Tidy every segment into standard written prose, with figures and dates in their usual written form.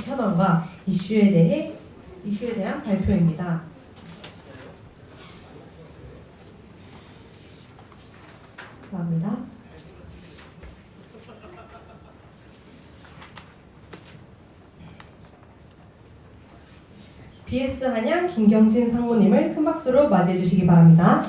현황과 이슈에 대한 발표입니다. 감사합니다. BS 한양 김경진 상무님을 큰 박수로 맞이해 주시기 바랍니다.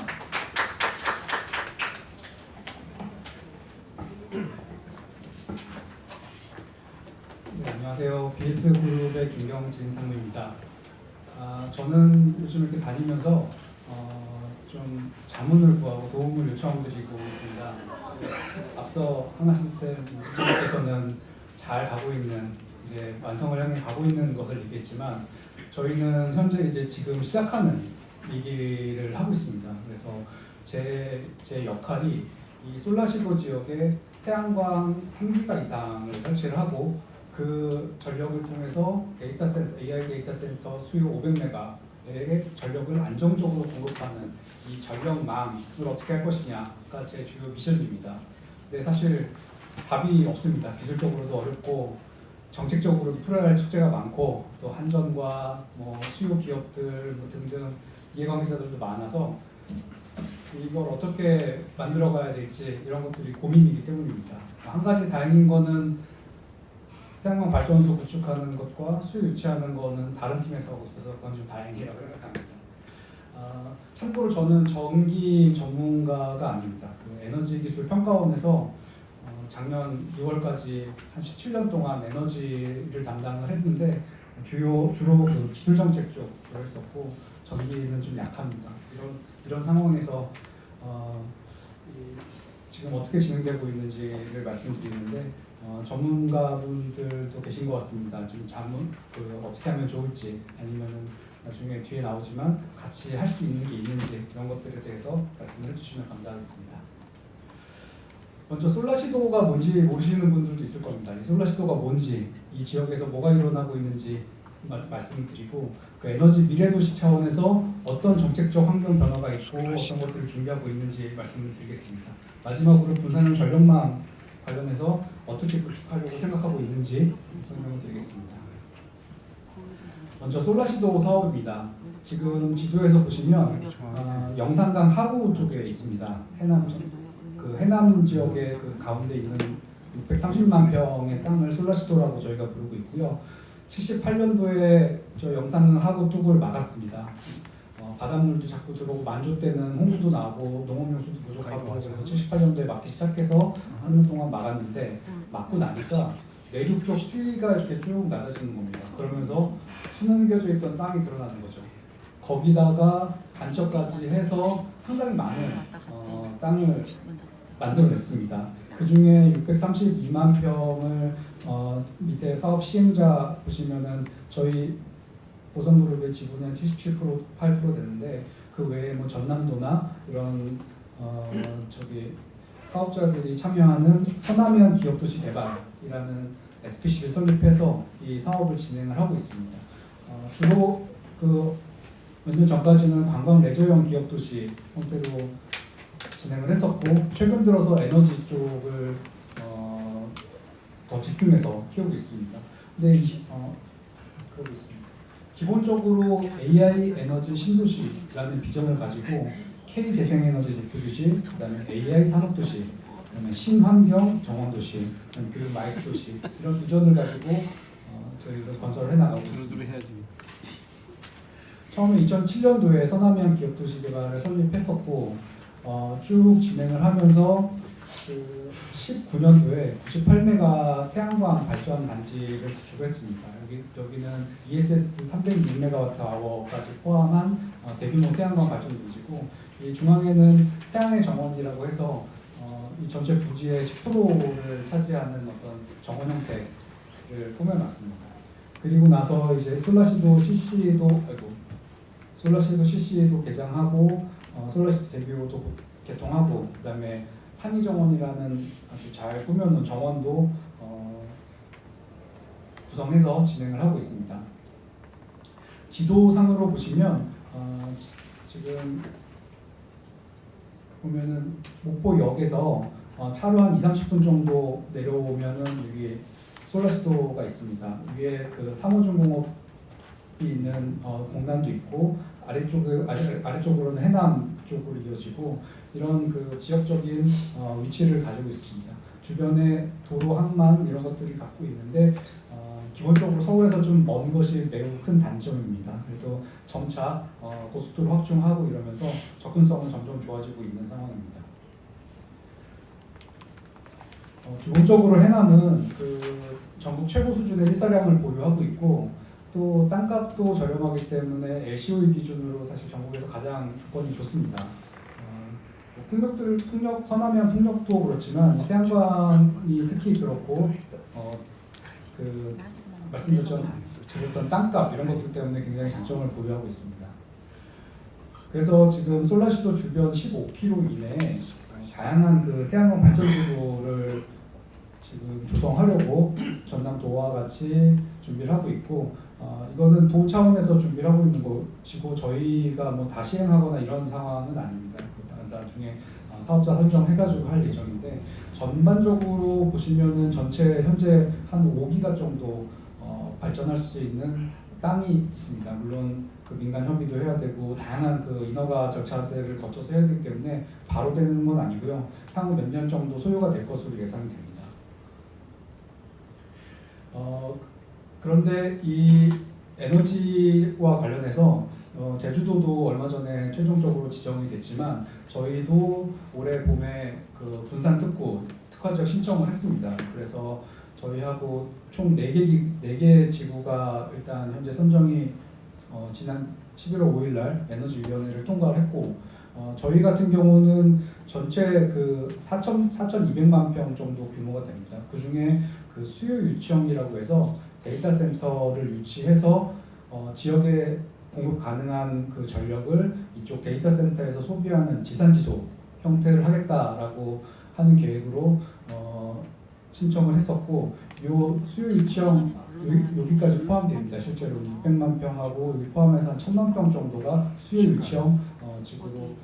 네, 안녕하세요. BS그룹의 김경진 상무입니다. 저는 요즘 이렇게 다니면서 좀 자문을 구하고 도움을 요청드리고 있습니다. 앞서 하나시스템께서는 잘 가고 있는, 이제 완성을 향해 가고 있는 것을 얘기했지만 저희는 현재 이제 지금 시작하는 얘기를 하고 있습니다. 그래서 제 역할이 이 솔라시도 지역에 태양광 3기가 이상을 설치를 하고 그 전력을 통해서 AI 데이터 센터 수요 500메가의 전력을 안정적으로 공급하는 이 전력망을 어떻게 할 것이냐가 제 주요 미션입니다. 근데 사실 답이 없습니다. 기술적으로도 어렵고 정책적으로도 풀어야 할 숙제가 많고 또 한전과 수요 기업들 등등 이해관계자들도 많아서 이걸 어떻게 만들어가야 될지 이런 것들이 고민이기 때문입니다. 한 가지 다행인 거는 태양광 발전소 구축하는 것과 수요 유치하는 거는 다른 팀에서 하고 있어서 그건 좀 다행이라고 생각합니다. 참고로 저는 전기 전문가가 아닙니다. 그 에너지 기술 평가원에서 작년 2월까지 한 17년 동안 에너지를 담당을 했는데 주로 그 기술 정책 쪽 주로 했었고 전기는 좀 약합니다. 이런 상황에서 지금 어떻게 진행되고 있는지를 말씀드리는데 전문가분들도 계신 것 같습니다. 좀 어떻게 하면 좋을지 아니면은 나중에 뒤에 나오지만 같이 할 수 있는 게 있는지 이런 것들에 대해서 말씀을 해주시면 감사하겠습니다. 먼저 솔라시도가 뭔지 모르시는 분들도 있을 겁니다. 이 솔라시도가 뭔지, 이 지역에서 뭐가 일어나고 있는지 말씀을 드리고 그 에너지 미래도시 차원에서 어떤 정책적 환경 변화가 있고 어떤 것들을 준비하고 있는지 말씀을 드리겠습니다. 마지막으로 분산형 전력망 관련해서 어떻게 구축하려고 생각하고 있는지 설명을 드리겠습니다. 먼저 솔라시도 사업입니다. 지금 지도에서 보시면 영산강 하구 쪽에 있습니다. 해남 지역의 그 가운데 있는 630만 평의 땅을 솔라시도라고 저희가 부르고 있고요. 78년도에 저 영산강 하구 뚝을 막았습니다. 바닷물도 자꾸 들어오고 만조 때는 홍수도 나고 농업용 수도 부족하고 그래서 78년도에 막기 시작해서 3년 동안 막았는데 막고 나니까 내륙 쪽 수위가 이렇게 쭉 낮아지는 겁니다. 그러면서 숨겨져 있던 땅이 드러나는 거죠. 거기다가 간척까지 해서 상당히 많은 땅을 만들어냈습니다. 그 중에 632만 평을 밑에 사업 시행자 보시면은 저희 보성그룹의 지분은 77%, 8% 되는데 그 외에 전남도나 이런 사업자들이 참여하는 서남현 기업도시 개발이라는 SPC를 설립해서 이 사업을 진행을 하고 있습니다. 주로 몇 년 전까지는 관광 레저형 기업도시 형태로 진행을 했었고 최근 들어서 에너지 쪽을 더 집중해서 키우고 있습니다. 근데 그러고 있습니다. 기본적으로 AI 에너지 신도시라는 비전을 가지고 K재생에너지 대표도시, 그다음에 AI 산업도시, 그다음에 신환경 정원도시, 그리고 마이스도시 이런 비전을 가지고 저희가 건설을 해나가고 있습니다. 처음에 2007년도에 서남현 기업도시 개발을 설립했었고 쭉 진행을 하면서 19년도에 98메가 태양광 발전 단지를 구축했습니다. 여기는 ESS 306MWh까지 포함한 대규모 태양광 발전 단지고 이 중앙에는 태양의 정원이라고 해서 이 전체 부지의 10%를 차지하는 어떤 정원 형태를 꾸며놨습니다. 그리고 나서 이제 솔라시도 CC도 개장하고 솔라시도 대교도 개통하고 그다음에 산이정원이라는 아주 잘 꾸며놓은 정원도 구성해서 진행을 하고 있습니다. 지도상으로 보시면 지금 보면은 목포역에서 차로 한 2, 30분 정도 내려오면은 여기 솔라시도가 있습니다. 위에 그 상호중공업이 있는 공단도 있고 아래쪽으로는 해남 쪽으로 이어지고 이런 그 지역적인 위치를 가지고 있습니다. 주변에 도로, 항만 이런 것들이 갖고 있는데 기본적으로 서울에서 좀 먼 것이 매우 큰 단점입니다. 그래도 점차 고속도로 확충하고 이러면서 접근성은 점점 좋아지고 있는 상황입니다. 기본적으로 해남은 그 전국 최고 수준의 일사량을 보유하고 있고 또 땅값도 저렴하기 때문에 LCOE 기준으로 사실 전국에서 가장 조건이 좋습니다. 서남해안 풍력도 그렇지만 태양광이 특히 그렇고 그 말씀드렸던 땅값 이런 것들 때문에 굉장히 장점을 보유하고 있습니다. 그래서 지금 솔라시도 주변 15km 이내에 다양한 그 태양광 발전기구를 지금 조성하려고 전남도와 같이 준비를 하고 있고 이거는 도 차원에서 준비를 하고 있는 것이고 저희가 뭐 다 시행하거나 이런 상황은 아닙니다. 나중에 사업자 선정해가지고 할 예정인데 전반적으로 보시면은 전체 현재 한 5기가 정도 발전할 수 있는 땅이 있습니다. 물론 그 민간 협의도 해야 되고 다양한 그 인허가 절차들을 거쳐서 해야 되기 때문에 바로 되는 건 아니고요. 향후 몇 년 정도 소요가 될 것으로 예상이 됩니다. 그런데 이 에너지와 관련해서 제주도도 얼마 전에 최종적으로 지정이 됐지만 저희도 올해 봄에 그 분산 특화 지역 신청을 했습니다. 그래서 저희하고 총 4개 지구가 일단 현재 선정이 지난 11월 5일 날 에너지위원회를 통과를 했고 저희 같은 경우는 전체 그 4,200만 평 정도 규모가 됩니다. 그 중에 그 수요 유치형이라고 해서 데이터 센터를 유치해서 지역에 공급 가능한 그 전력을 이쪽 데이터 센터에서 소비하는 지산지소 형태를 하겠다라고 하는 계획으로 신청을 했었고 요 수요 유치형 여기까지 포함됩니다. 실제로 600만 평하고 여기 포함해서 한 1,000만 평 정도가 수요 유치형 지구로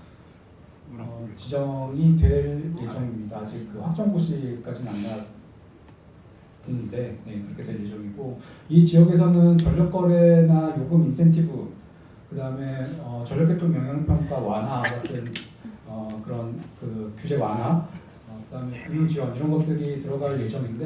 지정이 될 예정입니다. 아직 그 확정고시까지는 안 나왔는데 그렇게 될 예정이고 이 지역에서는 전력 거래나 요금 인센티브 그 다음에 전력계통 영향평가 완화 같은 그런 그 규제 완화 그 다음에 금융 지원 이런 것들이 들어갈 예정인데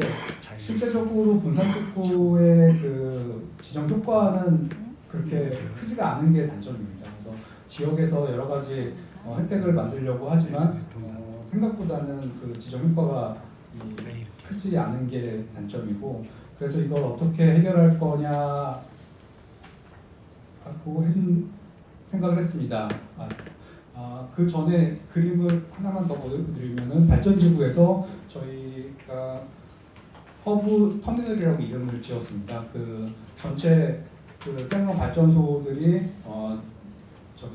실제적으로 분산특구의 그 지정 효과는 그렇게 크지가 않은 게 단점입니다. 그래서 지역에서 여러 가지 혜택을 만들려고 하지만 생각보다는 그 지정 효과가 크지 않은 게 단점이고 그래서 이걸 어떻게 해결할 거냐 하고 생각을 했습니다. 그 전에 그림을 하나만 더 보여드리면은 발전지구에서 저희가 허브 터미널이라고 이름을 지었습니다. 그 전체 그 태양광 발전소들이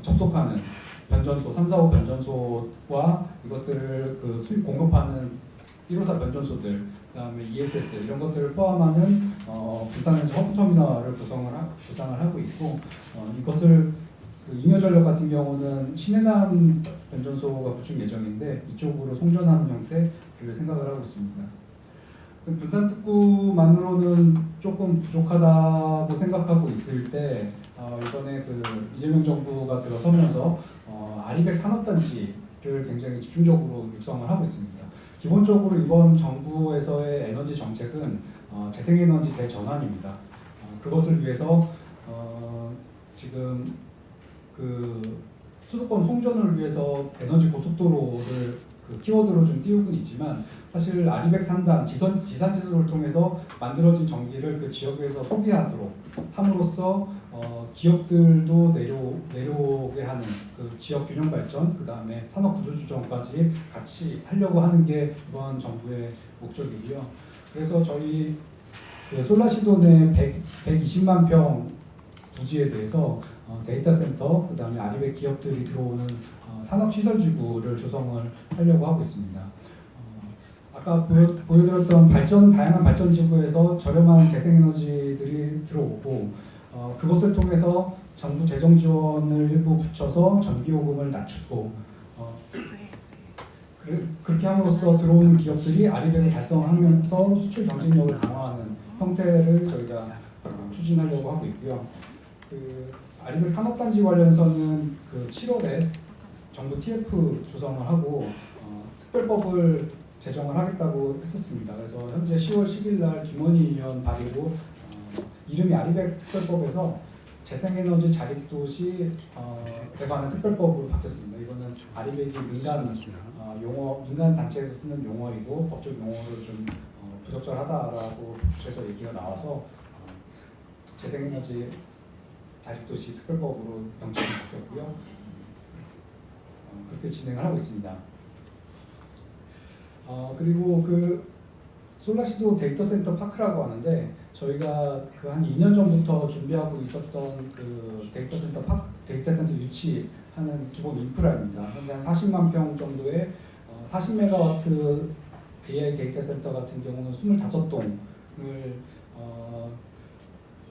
접속하는 변전소, 3, 4, 5 변전소와 이것들을 그 수입 공급하는 1호사 변전소들, 그다음에 ESS 이런 것들을 포함하는 부산에서 허브 터미널을 구상을 하고 있고 이것을 그 잉여전력 같은 경우는 신해남 변전소가 구축 예정인데 이쪽으로 송전하는 형태를 생각을 하고 있습니다. 분산특구만으로는 조금 부족하다고 생각하고 있을 때 이번에 그 이재명 정부가 들어서면서 아리백 산업단지를 굉장히 집중적으로 육성을 하고 있습니다. 기본적으로 이번 정부에서의 에너지 정책은 재생에너지 대전환입니다. 그것을 위해서 지금 그 수도권 송전을 위해서 에너지 고속도로를 그 키워드로 좀 띄우고 있지만 사실 아리백 산단 지산지소를 통해서 만들어진 전기를 그 지역에서 소비하도록 함으로써 기업들도 내려오게 하는 그 지역 균형 발전, 그 다음에 산업 구조 조정까지 같이 하려고 하는 게 이번 정부의 목적이고요. 그래서 저희 그 솔라시도 내 120만 평 부지에 대해서 데이터 센터, 그 다음에 아리백 기업들이 들어오는 산업시설지구를 조성을 하려고 하고 있습니다. 아까 보여드렸던 다양한 발전지구에서 저렴한 재생에너지들이 들어오고 그것을 통해서 정부 재정 지원을 일부 붙여서 전기요금을 낮추고 그렇게 함으로써 들어오는 기업들이 아리백을 달성하면서 수출 경쟁력을 강화하는 형태를 저희가 추진하려고 하고 있고요. 그 아리백 산업단지 관련해서는 그 7월에 정부 TF 조성을 하고 특별법을 제정을 하겠다고 했었습니다. 그래서 현재 10월 10일 날 김원희 의원 발의로 이름이 아리백 특별법에서 재생에너지 자립도시 에 관한 특별법으로 바뀌었습니다. 이거는 아리백이 민간 용어, 민간 단체에서 쓰는 용어이고 법적 용어로 좀 부적절하다라고 해서 얘기가 나와서 재생에너지 자립도시 특별법으로 명칭이 바뀌었고요. 그렇게 진행을 하고 있습니다. 그리고 그 솔라시도 데이터 센터 파크라고 하는데 저희가 그 한 2년 전부터 준비하고 있었던 그 데이터 센터 유치하는 기본 인프라입니다. 현재 한 40만 평 정도의 40메가와트 AI 데이터 센터 같은 경우는 25동을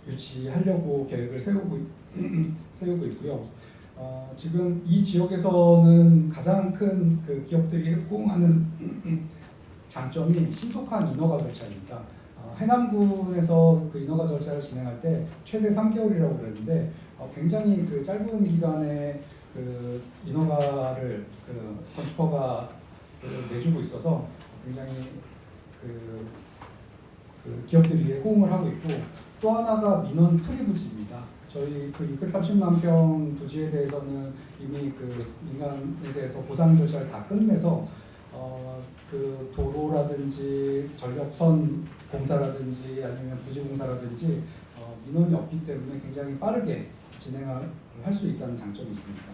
유치하려고 계획을 세우고 있고요. 지금 이 지역에서는 가장 큰 그 기업들이 호응하는 장점이 신속한 인허가 절차입니다. 해남군에서 그 인허가 절차를 진행할 때 최대 3개월이라고 그랬는데 굉장히 그 짧은 기간에 그 인허가를 그 건축허가 내주고 있어서 굉장히 그 기업들이 호응을 하고 있고 또 하나가 민원 프리 부지입니다. 저희 그 630만 평 부지에 대해서는 이미 그 민간에 대해서 보상 절차를 다 끝내서 그 도로라든지 전력선 공사라든지 아니면 부지 공사라든지 민원이 없기 때문에 굉장히 빠르게 진행을 할 수 있다는 장점이 있습니다.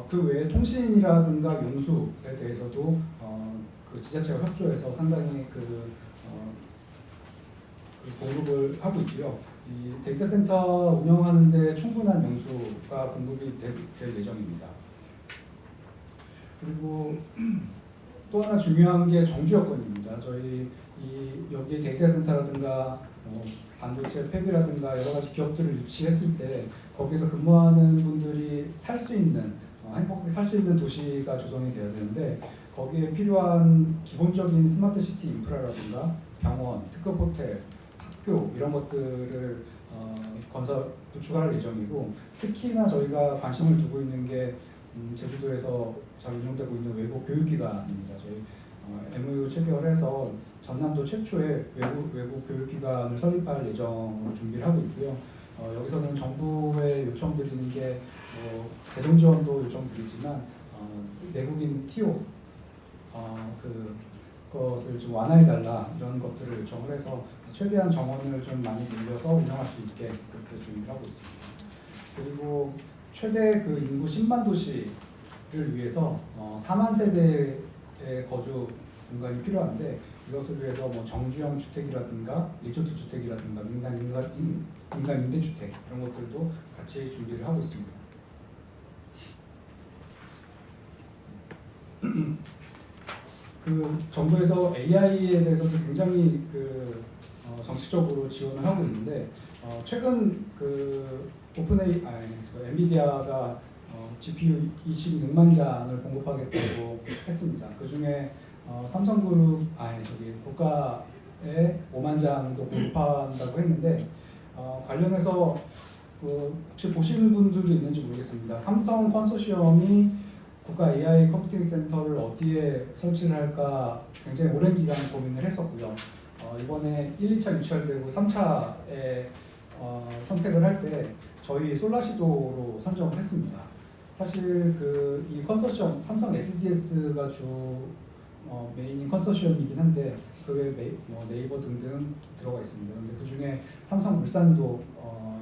그 외에 통신이라든가 용수에 대해서도 그 지자체가 협조해서 상당히 그 공급을 하고 있고요. 이 데이터 센터 운영하는데 충분한 용수가 공급이 될 예정입니다. 그리고 또 하나 중요한 게 정주 여건입니다. 저희 여기에 데이터 센터라든가 반도체 팹이라든가 여러 가지 기업들을 유치했을 때 거기서 근무하는 분들이 살 수 있는 행복하게 살 수 있는 도시가 조성이 되어야 되는데 거기에 필요한 기본적인 스마트 시티 인프라라든가 병원, 특급 호텔, 학교 이런 것들을 구축할 예정이고 특히나 저희가 관심을 두고 있는 게 제주도에서 잘 운영되고 있는 외부 교육기관입니다. 저희 MOU 체결을 해서 전남도 최초의 외부 교육기관을 설립할 예정으로 준비를 하고 있고요. 여기서는 정부에 요청드리는 게 재정 지원도 요청드리지만 내국인 TO 그것을 좀 완화해달라 이런 것들을 요청을 해서 최대한 정원을 좀 많이 늘려서 운영할 수 있게 그렇게 준비를 하고 있습니다. 그리고 최대 그 인구 10만 도시를 위해서 4만 세대의 거주 공간이 필요한데 이것을 위해서 뭐 정주형 주택이라든가 리조트 주택이라든가 민간 임대주택 이런 것들도 같이 준비를 하고 있습니다. 그 정부에서 AI에 대해서도 굉장히 그 정치적으로 지원을 하고 있는데 최근 그 엔비디아가 GPU 26만 장을 공급하겠다고 했습니다. 그 중에 삼성그룹 국가에 5만 장도 공급한다고 했는데 관련해서 혹시 보시는 분들도 있는지 모르겠습니다. 삼성 컨소시엄이 국가 AI 컴퓨팅 센터를 어디에 설치를 할까 굉장히 오랜 기간 고민을 했었고요. 이번에 1, 2차 유치되고 3차에 선택을 할 때 저희 솔라시도로 선정을 했습니다. 사실 이 컨소시엄 삼성 SDS가 메인인 컨소시엄이긴 한데 그 외에 네이버 등등 들어가 있습니다. 그런데 그 중에 삼성물산도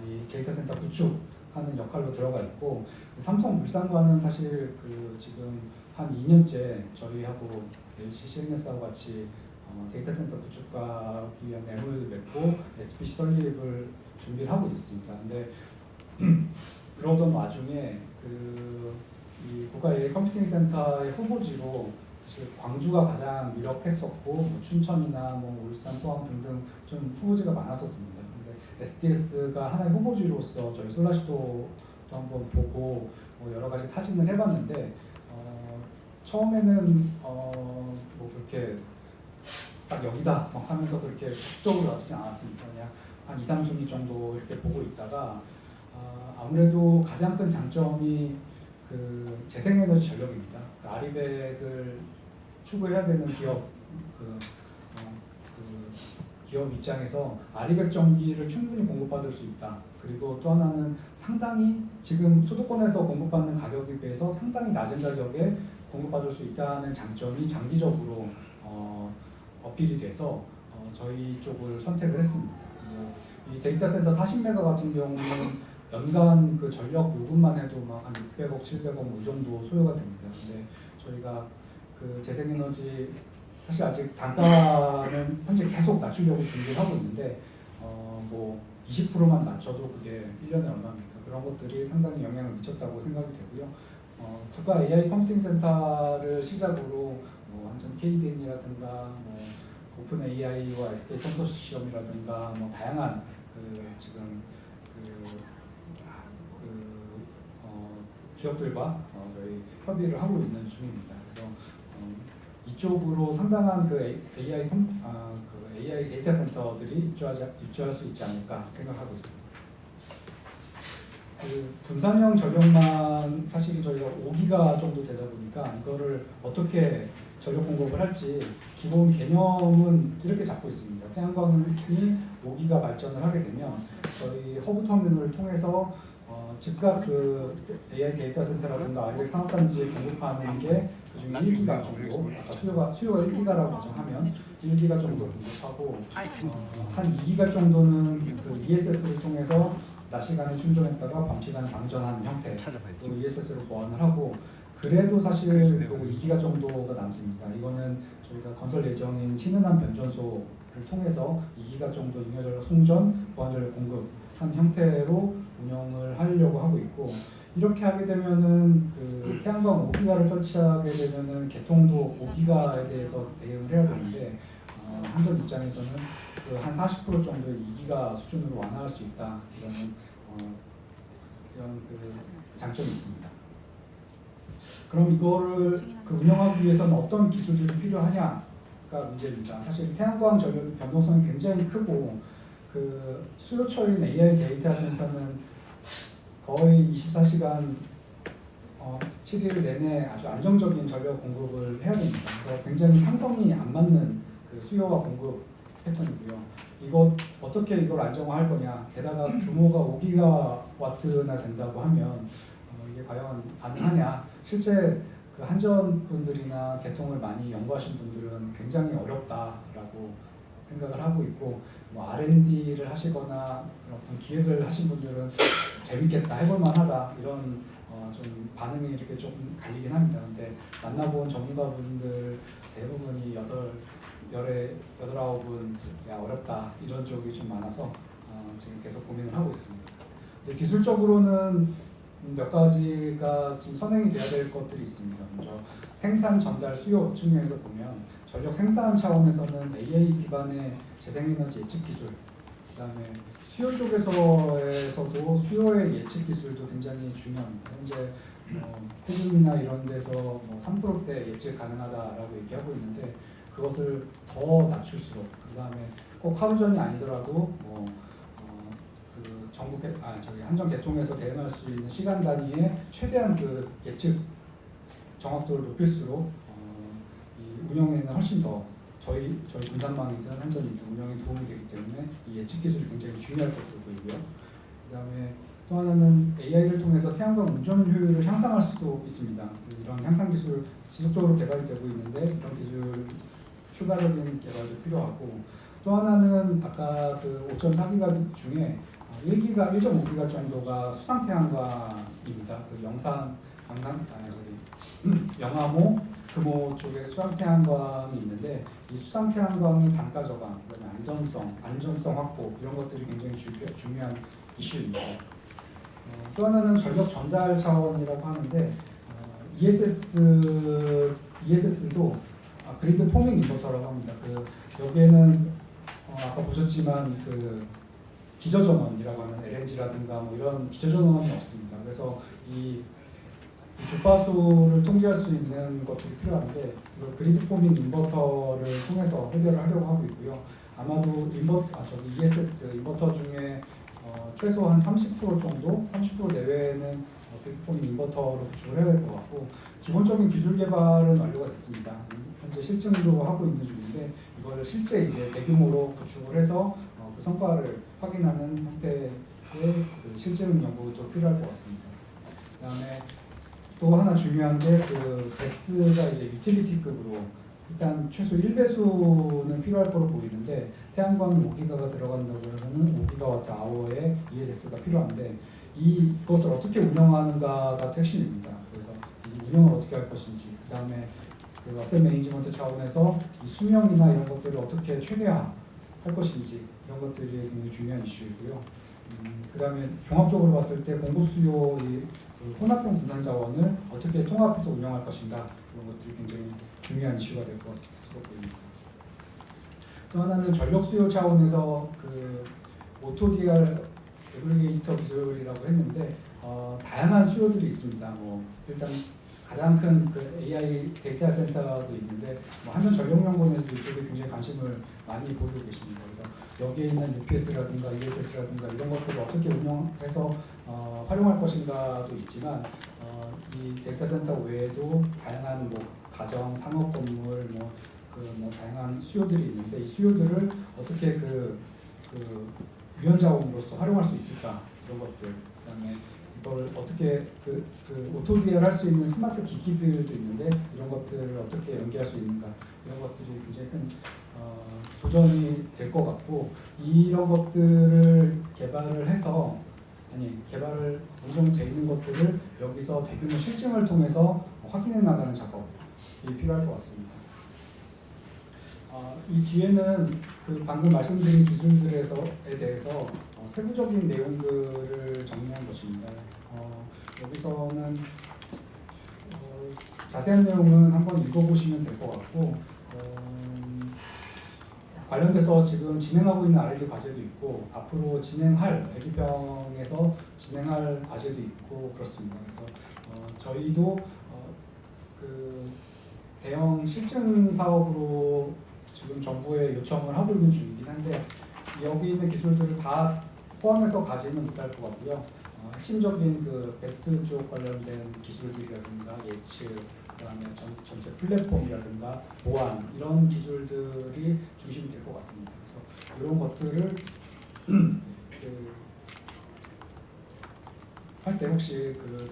이 데이터 센터 구축하는 역할로 들어가 있고 삼성물산과는 사실 지금 한 2년째 저희하고 LG CNS하고 같이 데이터 센터 구축하기 위한 MOU를 맺고 SPC 설립을 준비를 하고 있었습니다. 근데 그러던 와중에 이 국가 AI 컴퓨팅 센터의 후보지로 사실 광주가 가장 유력했었고 춘천이나 울산, 포항 등등 좀 후보지가 많았었습니다. 근데 SDS가 하나의 후보지로서 저희 솔라시도도 한번 보고 여러 가지 타진을 해봤는데 처음에는 그렇게 딱 여기다 막 하면서 그렇게 적극적으로 나서지 않았습니다. 그냥 한 2, 3순위 정도 이렇게 보고 있다가 아무래도 가장 큰 장점이 그 재생에너지 전력입니다. 그 아리백을 추구해야 되는 기업 입장에서 아리백 전기를 충분히 공급받을 수 있다. 그리고 또 하나는 상당히 지금 수도권에서 공급받는 가격에 비해서 상당히 낮은 가격에 공급받을 수 있다는 장점이 장기적으로 어필이 돼서 저희 쪽을 선택을 했습니다. 이 데이터 센터 40메가 같은 경우는 연간 그 전력 요금만 해도 막 한 600억, 700억 뭐 이 정도 소요가 됩니다. 근데 저희가 그 재생에너지 사실 아직 단가는 현재 계속 낮추려고 준비를 하고 있는데 뭐 20%만 낮춰도 그게 1년에 얼마입니까? 그런 것들이 상당히 영향을 미쳤다고 생각이 되고요. 국가 AI 컴퓨팅 센터를 시작으로 뭐 한전 KDN이라든가 뭐 오픈 AI와 SK 컨소시엄이라든가 뭐 다양한 지금 기업들과 저희 협의를 하고 있는 중입니다. 그래서 이쪽으로 상당한 그 AI 데이터 센터들이 입주할 수 있지 않을까 생각하고 있습니다. 그 분산형 전력만 사실 저희가 5기가 정도 되다 보니까 이거를 어떻게 전력 공급을 할지 기본 개념은 이렇게 잡고 있습니다. 태양광이 5기가 발전을 하게 되면 저희 허브 터미널을 통해서 즉각 그 AI 데이터 센터라든가 아리백 산업단지에 공급하는 게 그중에 1기가 정도, 아까 수요가 1기가라고 가정하면 1기가 정도 공급하고 한 2기가 정도는 그 ESS를 통해서 낮 시간에 충전했다가 밤 시간에 방전하는 형태 또 ESS로 보완을 하고 그래도 사실 그 2기가 정도가 남습니다. 이거는 저희가 건설 예정인 신은함 변전소를 통해서 2기가 정도 잉여전력 송전, 보완전력 공급한 형태로 운영을 하려고 하고 있고 이렇게 하게 되면은 그 태양광 5기가를 설치하게 되면은 개통도 5기가에 대해서 대응을 해야 되는데 한전 입장에서는 그 한 40% 정도의 2기가 수준으로 완화할 수 있다 이런 그 장점이 있습니다. 그럼 이거를 그 운영하기 위해서는 어떤 기술들이 필요하냐가 문제입니다. 사실 태양광 전력의 변동성이 굉장히 크고 그 수요처인 AI 데이터 센터는 거의 24시간 7일 내내 아주 안정적인 전력 공급을 해야 됩니다. 그래서 굉장히 상성이 안 맞는 그 수요와 공급 패턴이고요. 이거 어떻게 이걸 안정화할 거냐? 게다가 규모가 5기가와트나 된다고 하면 이게 과연 가능하냐? 실제 그 한전 분들이나 개통을 많이 연구하신 분들은 굉장히 어렵다라고 생각을 하고 있고 뭐 R&D를 하시거나 어떤 기획을 하신 분들은 재밌겠다, 해볼만하다 이런 좀 반응이 이렇게 좀 갈리긴 합니다. 근데 만나본 전문가분들 대부분이 9분 야 어렵다 이런 쪽이 좀 많아서 지금 계속 고민을 하고 있습니다. 근데 기술적으로는 몇 가지가 좀 선행이 돼야 될 것들이 있습니다. 먼저 생산 전달 수요 측면에서 보면 전력 생산 차원에서는 AI 기반의 재생에너지 예측 기술, 그다음에 수요 쪽에서도 수요의 예측 기술도 굉장히 중요합니다. 현재 해군이나 이런 데서 뭐 3%대 예측 가능하다라고 얘기하고 있는데 그것을 더 낮출수록 그다음에 꼭 하루전이 아니더라도 저기 한전 개통에서 대응할 수 있는 시간 단위에 최대한 그 예측 정확도를 높일수록 이 운영에는 훨씬 더 저희 분산망이든 한전이든 운영에 도움이 되기 때문에 이 예측 기술이 굉장히 중요할 것으로 보이고요. 그다음에 또 하나는 AI를 통해서 태양광 운전 효율을 향상할 수도 있습니다. 이런 향상 기술 지속적으로 개발이 되고 있는데 이런 기술 추가적인 개발도 필요하고 또 하나는 아까 그 5.4기가 중에 1기가, 1.5기가 정도가 수상 태양광입니다. 그 영암호, 금호 쪽에 수상 태양광이 있는데 이 수상 태양광의 단가 저감, 그다음에 안전성 확보 이런 것들이 굉장히 중요한 이슈입니다. 또 하나는 전력 전달 차원이라고 하는데 ESS도 그리드 포밍 인버터라고 합니다. 여기에는 아까 보셨지만 그 기저전원이라고 하는 LNG라든가 뭐 이런 기저전원이 없습니다. 그래서 이 이 주파수를 통제할 수 있는 것들이 필요한데 이걸 그리드 포밍 인버터를 통해서 해결을 하려고 하고 있고요. 아마도 ESS 인버터 중에 최소한 30% 정도, 30% 내외는 그리드 포밍 인버터로 구축을 해야 될 것 같고, 기본적인 기술 개발은 완료가 됐습니다. 현재 실증도 하고 있는 중인데 이거를 실제 이제 대규모로 구축을 해서 그 성과를 확인하는 형태의 그 실증 연구도 필요할 것 같습니다. 그다음에 또 하나 중요한 게 그 배스가 이제 유틸리티급으로 일단 최소 1배수는 필요할 거로 보이는데, 태양광 5기가가 들어간다고 하면 5기가와트/아워의 ESS가 필요한데 이것을 어떻게 운영하는가가 핵심입니다. 그래서 이 운영을 어떻게 할 것인지, 그 다음에 그 어셋 매니지먼트 차원에서 이 수명이나 이런 것들을 어떻게 최대화할 것인지, 이런 것들이 굉장히 중요한 이슈이고요. 그 다음에 종합적으로 봤을 때 공급 수요의 그 혼합형 분산 자원을 어떻게 통합해서 운영할 것인가, 그런 것들이 굉장히 중요한 이슈가 될 것 같습니다. 또 하나는 전력 수요 차원에서 그 오토DR 애그리게이터 기술이라고 했는데 다양한 수요들이 있습니다. 뭐 일단 가장 큰 그 AI 데이터 센터도 있는데 한전전력연구원에서 이쪽에 굉장히 관심을 많이 보이고 계십니다. 그래서 여기에 있는 UPS라든가 ESS라든가 이런 것들을 어떻게 운영해서 활용할 것인가도 있지만 이 데이터 센터 외에도 다양한 뭐 가정, 상업 건물, 뭐 다양한 수요들이 있는데 이 수요들을 어떻게 그 유연 자원으로서 활용할 수 있을까, 이런 것들. 그다음에 이걸 어떻게 그 오토디엘 할 수 있는 스마트 기기들도 있는데 이런 것들을 어떻게 연계할 수 있는가, 이런 것들이 굉장히 큰 도전이 될 것 같고, 이런 것들을 개발을 어느 정도 돼 있는 것들을 여기서 대규모 실증을 통해서 확인해 나가는 작업이 필요할 것 같습니다. 이 뒤에는 그 방금 말씀드린 기술들에 대해서 세부적인 내용들을 정리한 것입니다. 여기서는 자세한 내용은 한번 읽어보시면 될 것 같고, 관련돼서 지금 진행하고 있는 R&D 과제도 있고 앞으로 진행할 애기병에서 진행할 과제도 있고 그렇습니다. 그래서 저희도 그 대형 실증 사업으로 지금 정부에 요청을 하고 있는 중이긴 한데 여기 있는 기술들을 다 포함해서 가지는 못할 것 같고요. 핵심적인 그 배스 쪽 관련된 기술들이라든가 예측, 그다음에 전체 플랫폼이라든가 보안, 이런 기술들이 중심이 될 것 같습니다. 그래서 이런 것들을 할 때 혹시 그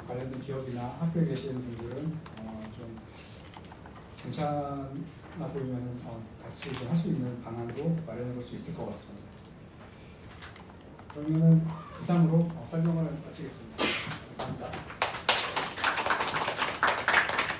관련된 기업이나 학교에 계시는 분들은 좀 괜찮아 보이면 같이 할 수 있는 방안도 마련해 볼 수 있을 것 같습니다. 그러면 이상으로 설명을 마치겠습니다. 감사합니다.